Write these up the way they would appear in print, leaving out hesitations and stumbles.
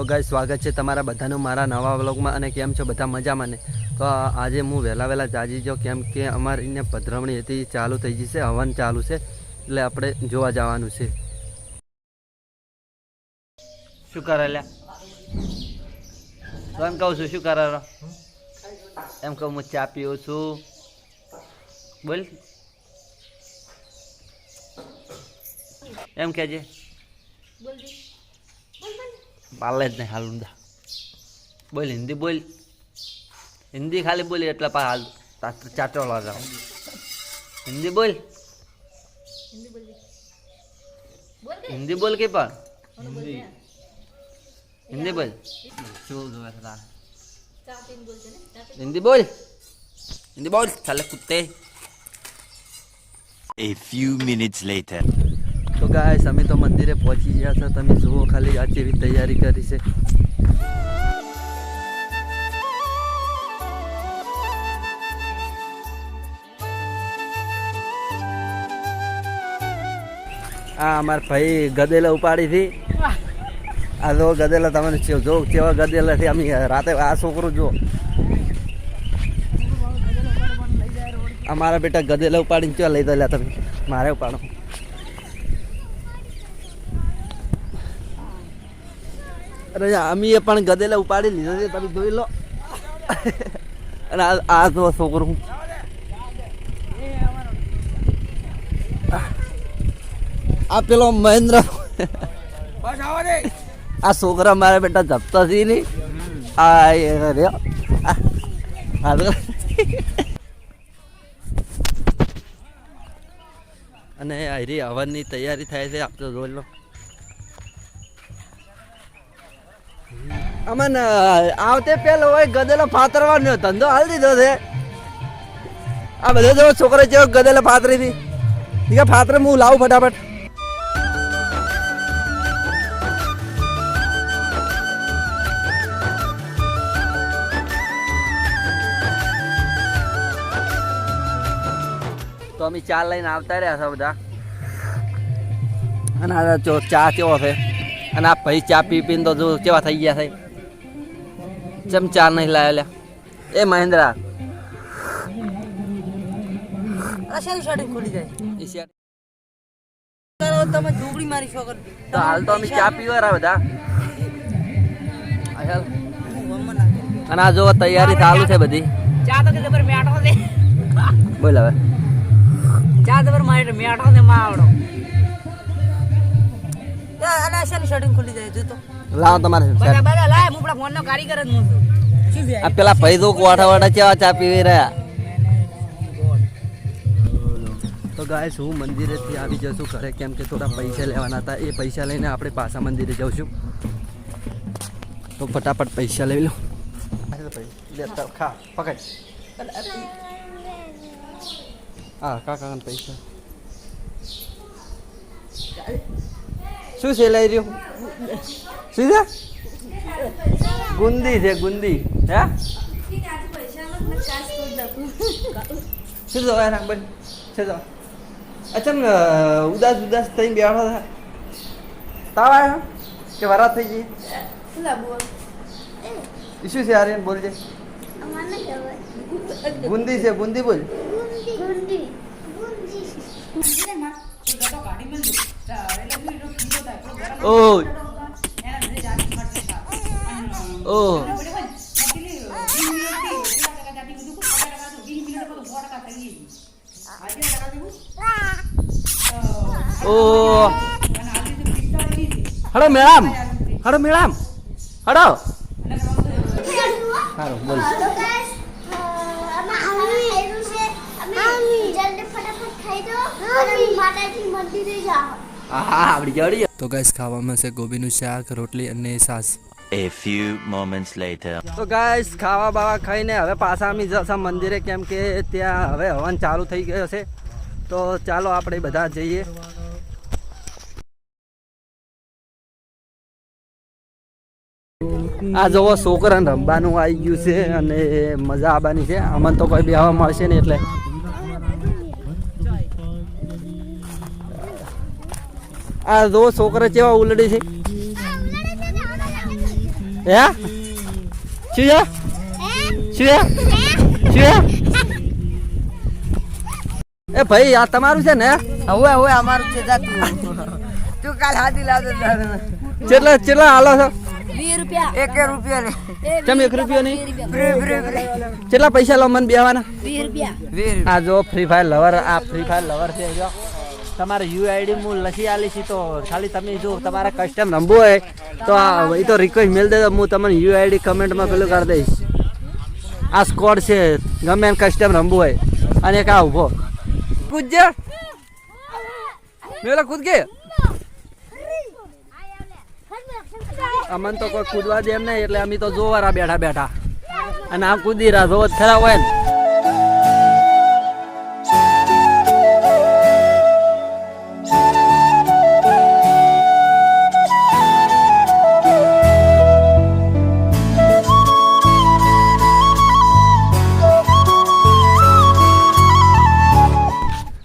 Guys સ્વાગત છે તમારા બધાનું મારા નવા વ્લોગમાં અને કેમ છો બધા મજામાં ને તો આજે હું વહેલા જાગી ગયો કેમ કે અમારી અહીંયા પધરામણી હતી ચાલુ થઈ ગઈ છે હવન ચાલુ છે એટલે આપણે જોવા જવાનું છે શું કરે લ્યા તો એમ કહું છું શું કરે એમ કહું હું ચા પીઉં છું બોલ એમ કહેજે પાલે જ નહીં હાલ ઊંધા બોલ હિન્દી બોલ હિન્દી ખાલી બોલી એટલે પા હાલ ચાટો લગાવ હિન્દી બોલ હિન્દી બોલ કે પણ હિન્દી બોલ શું જોવે છે હિન્દી બોલ ચાલે કુત્તે A few minutes later. તો ગાઈસ અમે તો મંદિરે પહોંચી ગયા છે તમે જુઓ ખાલી આ જેવી તૈયારી કરી છે આ અમાર ભાઈ ગદેલા ઉપાડી હતી આ જો ગદેલા તમને જો કેવા ગદેલા છે અમે રાતે આ છોકરું જો અમારા બેટા ગદેલા ઉપાડીને ક્યાં લઈ દો તમે મારે ઉપાડો અરે અમે પણ ગદેલા ઉપાડી લીધો છે તમે જોઈ લો અને આ જો છોકરું આ પેલો મહેન્દ્ર આ છોકરા મારા બેટા જપતા છે નહીં આ અને હરી હવનની તૈયારી થાય છે આપ તો જોઈ લો અમને આવતે પેલો હોય ગદેલો ફાતરવાનો ધંધો હાલ દીધો છે આ બધો જો છોકરો જેવો ગદેલો ફાતરી હતી ફાતરે હું લાવું ફટાફટ તો અમે ચા લઈને આવતા રહ્યા છે બધા અને આ ચા કેવો છે અને આ ભાઈ ચા પીને તો જો કેવા થઈ ગયા છે જેમ ચા નહીં લાવ્યા લ્યા એ મહેન્દ્રા ખુલી જાય તમે ઢોકળી મારી છો તો હાલ તો અમે ચા પીવા બધા અને આ જો તૈયારી ચાલુ છે બધી ચા તો કે મેઠો છે બોલ હવે ચા તો મારે મેઠો છે માં આવડો અને શેની શેડિંગ ખુલી જાય જો તો લાવો તમારે બધા લાય હું ફોન નો કારીગર જ હું છું આ પેલા ભાઈ તો વાડા ચા ચા પીવી રહ્યા તો ગાઈસ હું મંદિરેથી આવી જશું ઘરે કેમ કે થોડા પૈસા લેવાના હતા એ પૈસા લઈને આપણે પાછા મંદિરે જઈશું તો ફટાફટ પૈસા લઈ લો ખા પકડ હા કાકા પૈસા શું છે લઈ રહ્યો શું છે ગુંદી છે ગુંદી હે શું જો ના બોલ છે જો અચ્છા ઉદાસ થઈ બેઠો હતા તાવ આવ્યો કે વરાત થઈ ગઈ શું છે આર્યન બોલજે ગુંદી છે ગુંદી બોલ ઓ ઓ ઓ હડો મેડમ હડો સારું બોલ તો ગાઈસ ખાવામાં છે ગોબીનું શાક રોટલી અને છાશ A few moments later. તો ગાઈસ ખાવા બાવા ખાઈને હવે પાછા અમે જશે મંદિરે કેમ કે ત્યાં હવે હવન ચાલુ થઈ ગયો છે તો ચાલો આપણે બધા જઈએ આ જોવો છોકરાને રમવાનું આવી ગયું છે અને મજા આવવાની છે અમને તો કોઈ બેહવા મળશે ને એટલે આ જો છોકરા કેવા ઉલડી છે હે શું છે શું છે એ ભાઈ આ તમારું છે ને? હવે અમારું છે જા તું કાલ હાથી લાવતો કેટલા કેટલા હાલો છો? 20 રૂપિયા 1 રૂપિયા લે કેમ 1 રૂપિયો નહીં? ફ્રી કેટલા પૈસા લો મને બેવાના? 20 રૂપિયા આ જો ફ્રી ફાયર લવર, આ ફ્રી ફાયર લવર છે જો તમારે યુઆઈડી હું લખી આલી છી, તો ખાલી તમે જો તમારે કસ્ટમ રમવું હોય તો એ તો રિક્વેસ્ટ મેલ દેજો, હું તમને યુઆઈડી કમેન્ટમાં પેલું કરી દઈશ. આ સ્કોડ છે, ગમે એને કસ્ટમ રમવું હોય. અને એક આ ઉભો કૂદજે, મેલા કૂદ કે અમન તો કોઈ કૂદવા દે એમ નહીં, એટલે અમે તો જોવારા બેઠા બેઠા અને આ કૂદી રહ્યા જોવો ખરા હોય ને.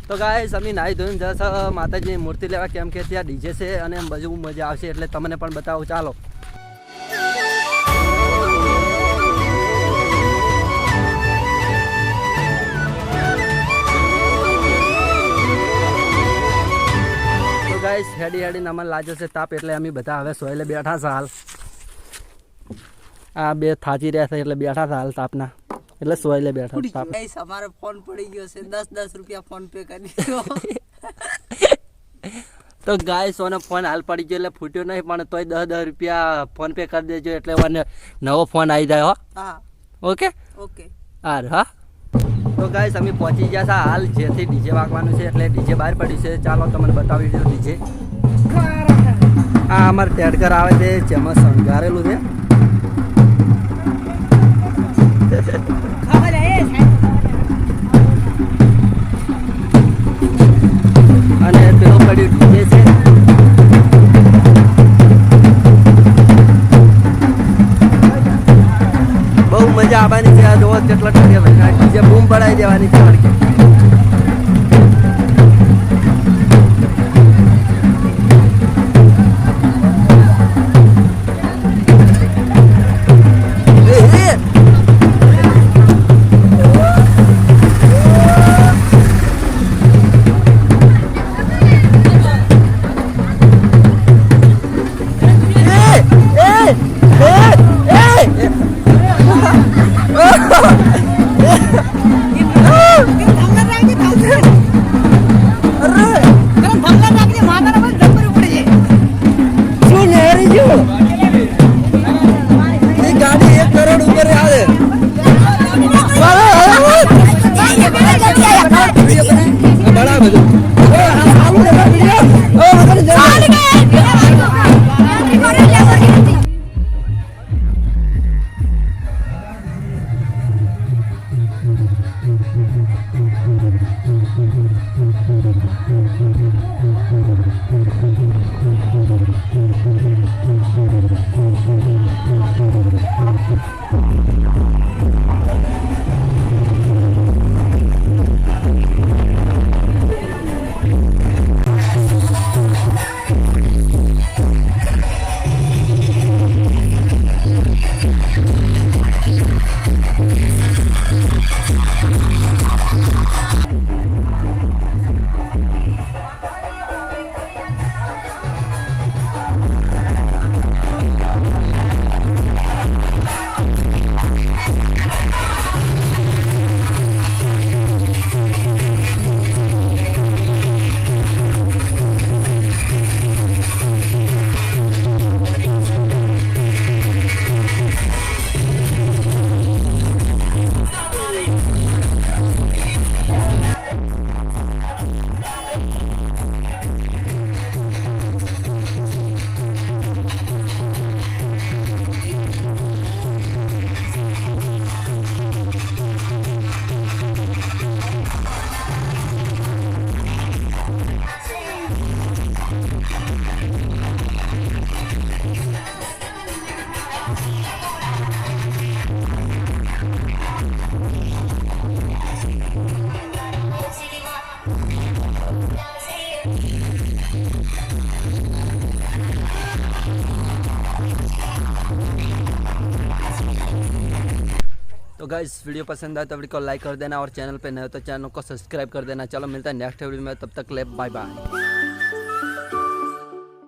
તો ગાઈસ અમે નાહી ધોઈને જશે માતાજીની મૂર્તિ લેવા, કેમ કે ત્યાં ડીજે છે અને બધું મજા આવશે, એટલે તમને પણ બતાવું. ચાલો તો ગાઈસ હેડી હેડીને અમને લાગે છે તાપ, એટલે અમે બધા હવે સોયલે બેઠા છે હાલ. આ બે થાચી રહ્યા છે એટલે બેઠા છે હાલ તાપના, એટલે સોયલે બેઠા તાપ. ગાઈસ અમારો ફોન પડી ગયો છે, 10 રૂપિયા ફોન પે કરી દીધો. તો ગાઈસ ઓને ફોન હાલ પડી ગયો એટલે ફૂટ્યો નહીં, પણ તોય 10 રૂપિયા ફોન પે કરી દેજો, એટલે મને નવો ફોન આવી જાય. હો હા ઓકે ઓકે હાર હા. તો ગાઈસ અમે પહોંચી ગયા છે હાલ, જેથી ડીજે વાગવાનું છે, એટલે ડીજે બહાર પડ્યું છે. ચાલો તમને બતાવી દઉં ડીજે. આ અમારે ટેડકર આવે છે, જેમાં શણગારેલું છે. અને પેલો પડ્યું ડીજે છે. બહુ મજા આવવાની છે. આ જોવો કેટલા ટકે ભાઈ ડીજે બૂમ પડાવી દેવાની છે વળકે. तो गाइस वीडियो पसंद आए तो वीडियो को लाइक कर देना और चैनल पे नए हो तो चैनल को सब्सक्राइब कर देना। चलो मिलता है नेक्स्ट वीडियो में, तब तक ले बाय बाय।